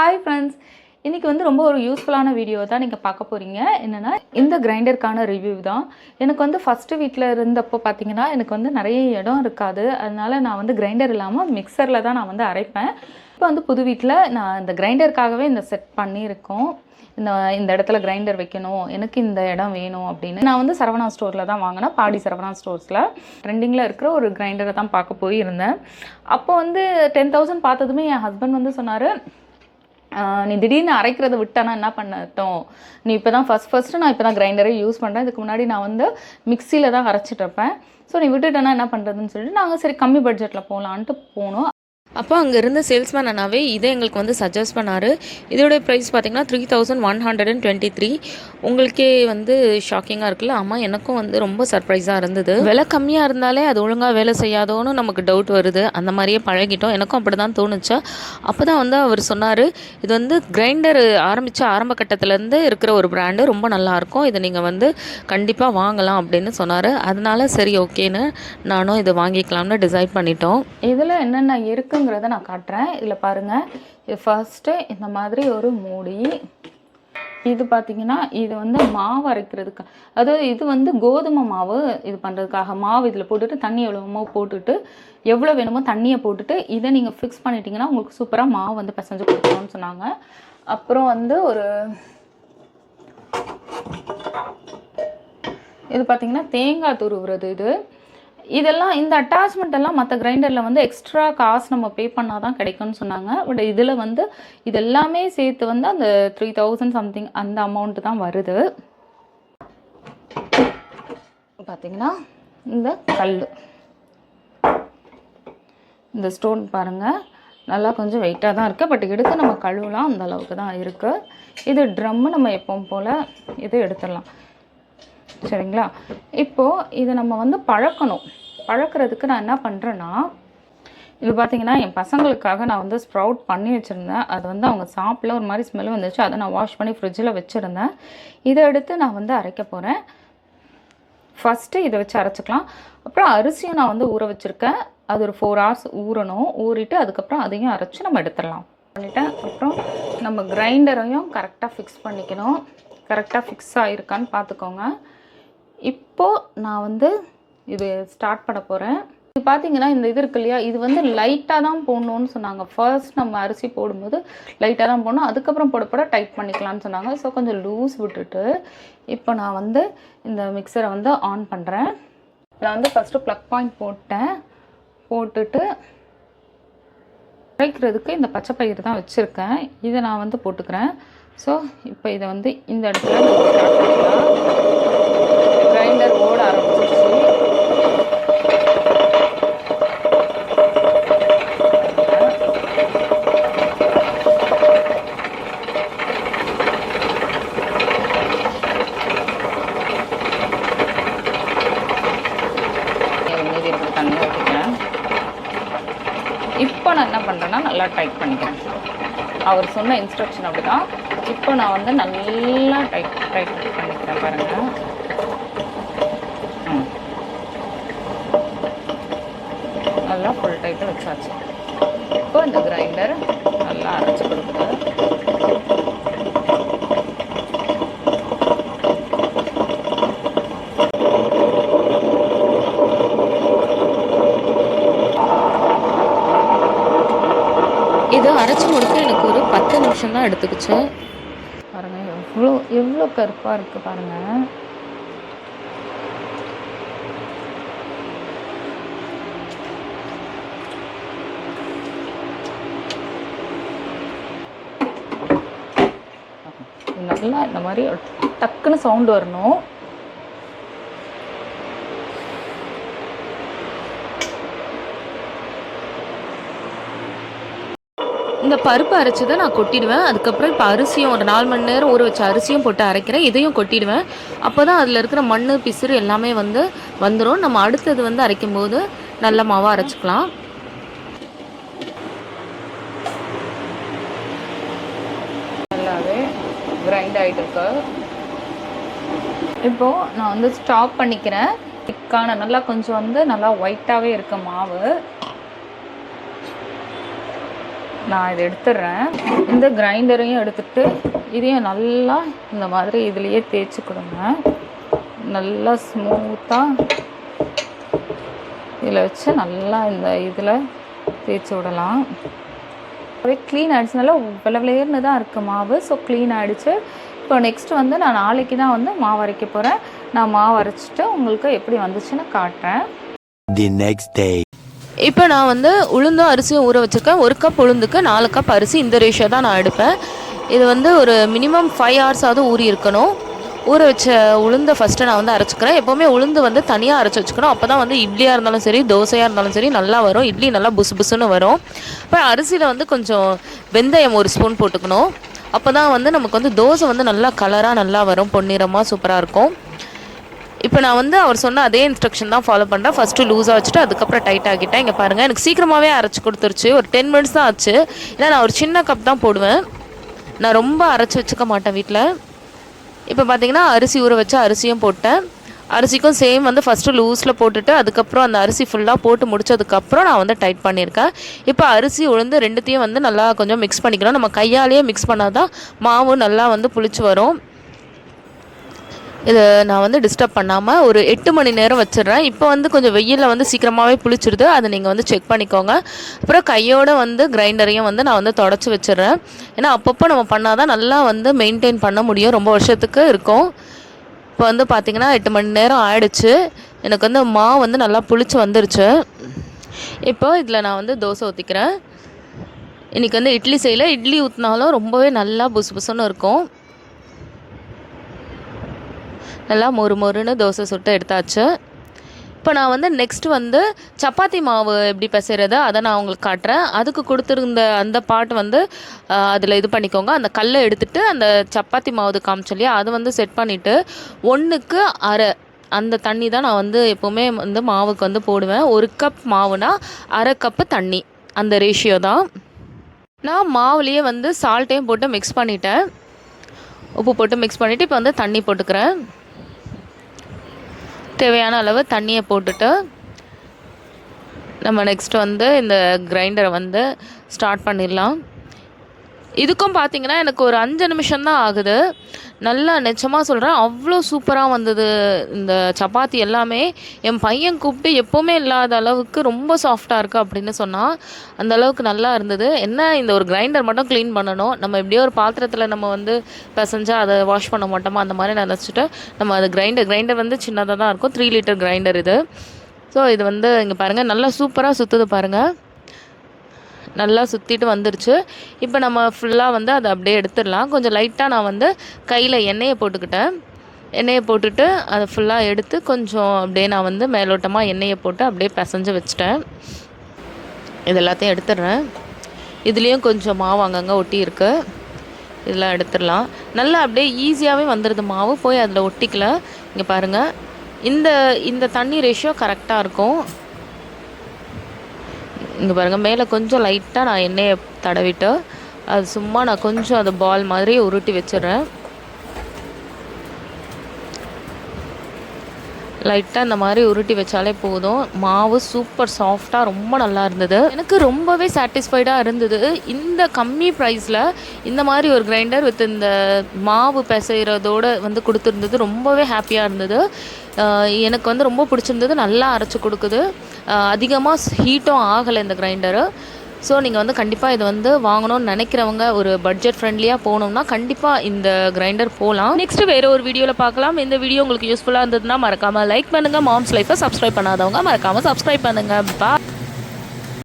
Hi friends, இன்றைக்கி வந்து ரொம்ப ஒரு யூஸ்ஃபுல்லான வீடியோ தான் நீங்கள் பார்க்க போகிறீங்க. என்னென்னா இந்த கிரைண்டருக்கான ரிவ்யூ தான். எனக்கு வந்து ஃபஸ்ட்டு வீட்டில் இருந்தப்போ பார்த்தீங்கன்னா எனக்கு வந்து நிறைய இடம் இருக்காது. அதனால் நான் வந்து கிரைண்டர் இல்லாமல் மிக்சரில் தான் நான் வந்து அரைப்பேன். இப்போ வந்து புது வீட்டில் நான் இந்த கிரைண்டருக்காகவே இந்த செட் பண்ணியிருக்கோம். இந்த இடத்துல கிரைண்டர் வைக்கணும், எனக்கு இந்த இடம் வேணும் அப்படின்னு நான் வந்து சரவணா ஸ்டோரில் தான் வாங்கினேன். பாடி சரவணா ஸ்டோர்ஸில் ட்ரெண்டிங்கில் இருக்கிற ஒரு கிரைண்டரை தான் பார்க்க போயிருந்தேன். அப்போ வந்து 10,000 பார்த்ததுமே என் ஹஸ்பண்ட் வந்து சொன்னார், நீ திடீர்னு அரைக்கிறத விட்டானா என்ன பண்ணட்டும், நீ இப்போ தான் ஃபஸ்ட்டு நான் இப்போ தான் கிரைண்டரே யூஸ் பண்ணுறேன். இதுக்கு முன்னாடி நான் வந்து மிக்சியில் தான் அரைச்சிட்ருப்பேன். ஸோ நீ விட்டுட்டேன்னா என்ன பண்ணுறதுன்னு சொல்லிட்டு நாங்கள் சரி கம்மி பட்ஜெட்டில் போகலான்ட்டு போனோம். அப்போ அங்கே இருந்த சேல்ஸ்மேன் அண்ணாவே இதை எங்களுக்கு வந்து சஜஸ்ட் பண்ணார். இதோடைய ப்ரைஸ் பார்த்திங்கன்னா 3,123. உங்களுக்கே வந்து ஷாக்கிங்காக இருக்குல்ல? ஆமாம், எனக்கும் வந்து ரொம்ப சர்ப்ரைஸாக இருந்தது. விலை கம்மியாக இருந்தாலே அது ஒழுங்காக வேலை செய்யாதோன்னு நமக்கு டவுட் வருது. அந்த மாதிரியே பழகிட்டோம். எனக்கும் அப்படி தான் தோணுச்சா. அப்போ தான் வந்து அவர் சொன்னார், இது வந்து கிரைண்டர் ஆரம்பித்த ஆரம்ப கட்டத்துலேருந்து இருக்கிற ஒரு பிராண்டு, ரொம்ப நல்லாயிருக்கும், இதை நீங்கள் வந்து கண்டிப்பாக வாங்கலாம் அப்படின்னு சொன்னார். அதனால சரி ஓகேன்னு நானும் இதை வாங்கிக்கலாம்னு டிசைட் பண்ணிட்டோம். இதில் என்னென்ன இருக்குங்கிறத நான் காட்டுறேன். இதில் பாருங்கள், இது ஃபஸ்ட்டு இந்த மாதிரி ஒரு மூடி. இது பார்த்திங்கன்னா இது வந்து மாவு அரைக்கிறதுக்கு, அதாவது இது வந்து கோதுமை மாவு இது பண்ணுறதுக்காக. மாவு இதில் போட்டுட்டு தண்ணி எவ்வளோமோ போட்டுட்டு எவ்வளோ வேணுமோ தண்ணியை போட்டுட்டு இதை நீங்கள் ஃபிக்ஸ் பண்ணிட்டீங்கன்னா உங்களுக்கு சூப்பராக மாவு வந்து பிசைஞ்சு கொடுக்கணும்னு சொன்னாங்க. அப்புறம் வந்து இது பார்த்திங்கன்னா தேங்காய் துருவுறது. இதெல்லாம் இந்த அட்டாச்மெண்ட் எல்லாம் மற்ற கிரைண்டரில் வந்து எக்ஸ்ட்ரா காசு நம்ம பே பண்ணால் தான் கிடைக்கும்னு சொன்னாங்க. பட் இதில் வந்து இது எல்லாமே சேர்த்து வந்து அந்த 3,000 சம்திங் அந்த அமௌண்ட்டு தான் வருது. பார்த்திங்கன்னா இந்த கல், இந்த ஸ்டோன் பாருங்கள், நல்லா கொஞ்சம் வெயிட்டாக தான் இருக்குது. பட் எடுத்து நம்ம கழுவலாம், அந்த அளவுக்கு தான் இருக்குது. இது ட்ரம்மு, நம்ம எப்பவும் போல் இது எடுத்துடலாம். சரிங்களா? இப்போது இதை நம்ம வந்து பழக்கிறதுக்கு நான் என்ன பண்ணுறேன்னா, இது பார்த்திங்கன்னா என் பசங்களுக்காக நான் வந்து ஸ்ப்ரவுட் பண்ணி வச்சுருந்தேன். அது வந்து அவங்க சாப்பிடல, ஒரு மாதிரி ஸ்மெல் வந்துச்சு. அதை நான் வாஷ் பண்ணி ஃப்ரிட்ஜில் வச்சுருந்தேன். இதை எடுத்து நான் வந்து அரைக்க போகிறேன். ஃபஸ்ட்டு இதை வச்சு அரைச்சிக்கலாம். அப்புறம் அரிசியும் நான் வந்து ஊற வச்சுருக்கேன். அது ஒரு 4 hours ஊறணும். ஊறிட்டு அதுக்கப்புறம் அதையும் அரைச்சி நம்ம எடுத்துடலாம் பண்ணிட்டேன். அப்புறம் நம்ம கிரைண்டரையும் கரெக்டாக ஃபிக்ஸ் பண்ணிக்கணும். கரெக்டாக ஃபிக்ஸ் ஆகிருக்கான்னு பார்த்துக்கோங்க. இப்போது நான் வந்து இது ஸ்டார்ட் பண்ண போகிறேன். இது பார்த்திங்கன்னா இந்த இது இருக்கு இல்லையா, இது வந்து லைட்டாக தான் போடணுன்னு சொன்னாங்க. ஃபர்ஸ்ட் நம்ம அரிசி போடும்போது லைட்டாக தான் போடணும், அதுக்கப்புறம் போட டைட் பண்ணிக்கலாம்னு சொன்னாங்க. ஸோ கொஞ்சம் லூஸ் விட்டுட்டு இப்போ நான் வந்து இந்த மிக்சரை வந்து ஆன் பண்ணுறேன். நான் வந்து ஃபஸ்ட்டு ப்ளக் பாயிண்ட் போட்டுட்டு அரைக்கிறதுக்கு இந்த பச்சை பயிறு தான் வச்சுருக்கேன். இதை நான் வந்து போட்டுக்கிறேன். ஸோ இப்போ இதை வந்து இந்த இடத்துல ஸ்டார்ட் பண்ணிக்கலாம். கிரைண்டர் ஓட ஆரம்பிச்சிருச்சு. தண்ணியை ஊற்றிக்கிறேன். இப்போ நான் என்ன பண்ணுறேன்னா நல்லா டைட் பண்ணிக்கிறேன். அவர் சொன்ன இன்ஸ்ட்ரக்ஷன் அப்படி தான். இப்போ நான் வந்து நல்லா டைட் பண்ணிக்கிறேன் பாருங்கள். நல்லா ஃபுல் டைட்டு வச்சாச்சு. இப்போ இந்த கிரைண்டர் நல்லா அரைச்சி கொடுக்குது. இது அரைச்சி முடிக்க எனக்கு ஒரு 10 நிமிஷம் தான் எடுத்துக்கிச்சு. பாருங்கள் எவ்வளோ கருப்பாக இருக்குது பாருங்கள். நல்லா இந்த மாதிரி டக்குன்னு சவுண்டு வரணும். இந்த பருப்பு அரைச்சதை நான் கொட்டிடுவேன். அதுக்கப்புறம் இப்போ அரிசியும் ஒரு 4 மணி நேரம் ஊற வச்ச அரிசியும் போட்டு அரைக்கிறேன். இதையும் கொட்டிடுவேன். அப்போ தான் அதில் இருக்கிற மண் பிசுறு எல்லாமே வந்து வந்துடும். நம்ம அடுத்தது வந்து அரைக்கும் போது நல்ல மாவாக அரைச்சிக்கலாம். நல்லாவே கிரைண்ட் ஆகிட்டு இருக்கு. இப்போது நான் வந்து ஸ்டாப் பண்ணிக்கிறேன். திக்கான நல்லா கொஞ்சம் வந்து நல்லா ஒயிட்டாகவே இருக்க மாவு. நான் இதை எடுத்துடுறேன். இந்த கிரைண்டரையும் எடுத்துகிட்டு இதையும் நல்லா இந்த மாதிரி இதுலேயே தேய்ச்சி கொடுங்க. நல்லா ஸ்மூத்தாக இதில் வச்சு நல்லா இந்த இதில் தேய்ச்சி விடலாம். க்ளீன் ஆகிடுச்சுனால விளவிலேர்னு தான் இருக்குது மாவு. ஸோ க்ளீன் ஆகிடுச்சு. இப்போ நெக்ஸ்ட் வந்து நான் நாளைக்கு தான் வந்து மாவு அரைக்க போகிறேன். நான் மாவு அரைச்சிட்டு உங்களுக்கு எப்படி வந்துச்சுன்னு காட்டுறேன். The next day. இப்போ நான் வந்து உளுந்தும் அரிசியும் ஊற வச்சுருக்கேன். 1 கப் உளுந்துக்கு 4 கப் அரிசி, இந்த ரேஷியோ தான் நான் எடுப்பேன். இது வந்து ஒரு மினிமம் 5 ஹவர்ஸாவது ஊறி இருக்கணும். ஊற வச்ச உளுந்தை ஃபஸ்ட்டு நான் வந்து அரைச்சிக்கிறேன். எப்போவுமே உளுந்து வந்து தனியாக அரைச்சி வச்சுக்கணும். அப்போ தான் வந்து இட்லியாக இருந்தாலும் சரி, தோசையாக இருந்தாலும் சரி நல்லா வரும். இட்லி நல்லா புசு புசுன்னு வரும். இப்போ அரிசியில் வந்து கொஞ்சம் வெந்தயம் 1 ஸ்பூன் போட்டுக்கணும். அப்போ தான் வந்து நமக்கு வந்து தோசை வந்து நல்லா கலராக நல்லா வரும், பொன்னிறமாக சூப்பராக இருக்கும். இப்போ நான் வந்து அவர் சொன்ன அதே இன்ஸ்ட்ரக்ஷன் தான் ஃபாலோ பண்ணுறேன். ஃபஸ்ட்டு லூஸாக வச்சுட்டு அதுக்கப்புறம் டைட் ஆகிட்டேன். இங்கே பாருங்கள், எனக்கு சீக்கிரமாகவே அரைச்சி கொடுத்துருச்சு. ஒரு 10 மினிட்ஸ் தான் ஆச்சு. ஏன்னா நான் ஒரு சின்ன கப் தான் போடுவேன். நான் ரொம்ப அரைச்சி வச்சுக்க மாட்டேன் வீட்டில். இப்போ பார்த்தீங்கன்னா அரிசி ஊற வச்சு அரிசியும் போட்டேன். அரிசிக்கும் சேம் வந்து ஃபஸ்ட்டு லூஸில் போட்டுட்டு அதுக்கப்புறம் அந்த அரிசி ஃபுல்லாக போட்டு முடிச்சதுக்கப்புறம் நான் வந்து டைட் பண்ணியிருக்கேன். இப்போ அரிசி உளுந்து ரெண்டுத்தையும் வந்து நல்லா கொஞ்சம் மிக்ஸ் பண்ணிக்கணும். நம்ம கையாலேயே மிக்ஸ் பண்ணால் தான் மாவு நல்லா வந்து புளிச்சு வரும். இதை நான் வந்து டிஸ்டர்ப் பண்ணாமல் ஒரு 8 மணி நேரம் வச்சிடுறேன். இப்போ வந்து கொஞ்சம் வெயிலில் வந்து சீக்கிரமாகவே புளிச்சிடுது. அதை நீங்கள் வந்து செக் பண்ணிக்கோங்க. அப்புறம் கையோடு வந்து கிரைண்டரையும் வந்து நான் வந்து தொடச்சி வச்சிடுறேன். ஏன்னா அப்பப்போ நம்ம பண்ணால் தான் நல்லா வந்து மெயின்டைன் பண்ண முடியும், ரொம்ப வருஷத்துக்கு இருக்கும். இப்போ வந்து பார்த்திங்கன்னா 8 மணி நேரம் ஆயிடுச்சு. எனக்கு வந்து மாவு வந்து நல்லா புளிச்சு வந்துருச்சு. இப்போ இதில் நான் வந்து தோசை ஊற்றிக்கிறேன். இன்றைக்கி வந்து இட்லி செய்யலை. இட்லி ஊற்றினாலும் ரொம்பவே நல்லா புசு புசுன்னு இருக்கும். நல்லா மொறு மொறுன்னு தோசை சுட்டு எடுத்தாச்சு. இப்போ நான் வந்து நெக்ஸ்ட்டு வந்து சப்பாத்தி மாவு எப்படி பிசைறது அதை நான் உங்களுக்கு காட்டுறேன். அதுக்கு கொடுத்துருந்த அந்த பாட்டு வந்து அதில் இது பண்ணிக்கோங்க. அந்த கல்லை எடுத்துகிட்டு அந்த சப்பாத்தி மாவு காமிச்சோம் இல்லையா, அதை வந்து செட் பண்ணிவிட்டு 1க்கு அரை அந்த தண்ணி தான் நான் வந்து எப்போவுமே வந்து மாவுக்கு வந்து போடுவேன். 1 கப் மாவுனா அரை கப்பு தண்ணி, அந்த ரேஷியோ தான். நான் மாவுலேயே வந்து சால்ட்டையும் போட்டு மிக்ஸ் பண்ணிட்டேன். உப்பு போட்டு மிக்ஸ் பண்ணிவிட்டு இப்போ வந்து தண்ணி போட்டுக்கிறேன். தேவையான அளவு தண்ணியை போட்டுட்டு நம்ம நெக்ஸ்ட்டு வந்து இந்த கிரைண்டரை வந்து ஸ்டார்ட் பண்ணிடலாம். இதுக்கும் பார்த்திங்கன்னா எனக்கு ஒரு 5 நிமிஷம் தான் ஆகுது. நல்லா நிச்சயமாக சொல்கிறேன், அவ்வளோ சூப்பராக வந்தது இந்த சப்பாத்தி எல்லாமே. என் பையன் கூப்பிட்டு எப்போவுமே இல்லாத அளவுக்கு ரொம்ப சாஃப்டாக இருக்குது அப்படின்னு சொன்னால், அந்த அளவுக்கு நல்லா இருந்தது. என்ன இந்த ஒரு கிரைண்டர் மட்டும் க்ளீன் பண்ணணும். நம்ம எப்படியோ ஒரு பாத்திரத்தில் நம்ம வந்து பிசைஞ்சால் அதை வாஷ் பண்ண மாட்டோமா, அந்த மாதிரி நினச்சிட்டு நம்ம அது கிரைண்டர் வந்து சின்னதாக தான் இருக்கும். 3 லிட்டர் கிரைண்டர் இது. ஸோ இது வந்து இங்கே பாருங்கள் நல்லா சூப்பராக சுற்றுது பாருங்கள். நல்லா சுற்றிட்டு வந்துருச்சு. இப்போ நம்ம ஃபுல்லாக வந்து அதை அப்படியே எடுத்துடலாம். கொஞ்சம் லைட்டாக நான் வந்து கையில் எண்ணெயை போட்டுக்கிட்டேன். எண்ணெயை போட்டுட்டு அதை ஃபுல்லாக எடுத்து கொஞ்சம் அப்படியே நான் வந்து மேலோட்டமாக எண்ணெயை போட்டு அப்படியே பிசைஞ்சு வச்சுட்டேன். இது எல்லாத்தையும் எடுத்துடுறேன். இதுலேயும் கொஞ்சம் மாவு அங்கங்கே ஒட்டி இருக்குது. இதெல்லாம் எடுத்துடலாம். நல்லா அப்படியே ஈஸியாகவே வந்துடுது மாவு, போய் அதில் ஒட்டிக்கல. இங்கே பாருங்கள், இந்த தண்ணி ரேஷியோ கரெக்டாக இருக்கும். இங்கே பாருங்கள், மேலே கொஞ்சம் லைட்டாக நான் எண்ணெயை தடவிட்டு அது சும்மா நான் கொஞ்சம் அது பால் மாதிரி உருட்டி வச்சிடுறேன். லைட்டாக இந்த மாதிரி உருட்டி வச்சாலே போதும். மாவு சூப்பர் சாஃப்டாக ரொம்ப நல்லா இருந்தது. எனக்கு ரொம்பவே சாட்டிஸ்ஃபைடாக இருந்தது. இந்த கம்மி ப்ரைஸில் இந்த மாதிரி ஒரு கிரைண்டர் வித் இந்த மாவு பிசைகிறதோடு வந்து கொடுத்துருந்தது. ரொம்பவே ஹாப்பியாக இருந்தது. எனக்கு வந்து ரொம்ப பிடிச்சிருந்தது. நல்லா அரைச்சி கொடுக்குது. அதிகமாக ஹீட்டும் ஆகலை இந்த கிரைண்டரு. ஸோ நீங்கள் வந்து கண்டிப்பாக இதை வந்து வாங்கணும்னு நினைக்கிறவங்க, ஒரு பட்ஜெட் ஃப்ரெண்ட்லியாக போகணும்னா கண்டிப்பாக இந்த கிரைண்டர் போகலாம். நெக்ஸ்ட்டு வேறு ஒரு வீடியோவில் பார்க்கலாம். இந்த வீடியோ உங்களுக்கு யூஸ்ஃபுல்லாக இருந்ததுன்னா மறக்காமல் லைக் பண்ணுங்கள். மாம்ஸ் லைஃப்பை சப்ஸ்கிரைப் பண்ணாதவங்க மறக்காமல் சப்ஸ்கிரைப் பண்ணுங்கள். பாய்.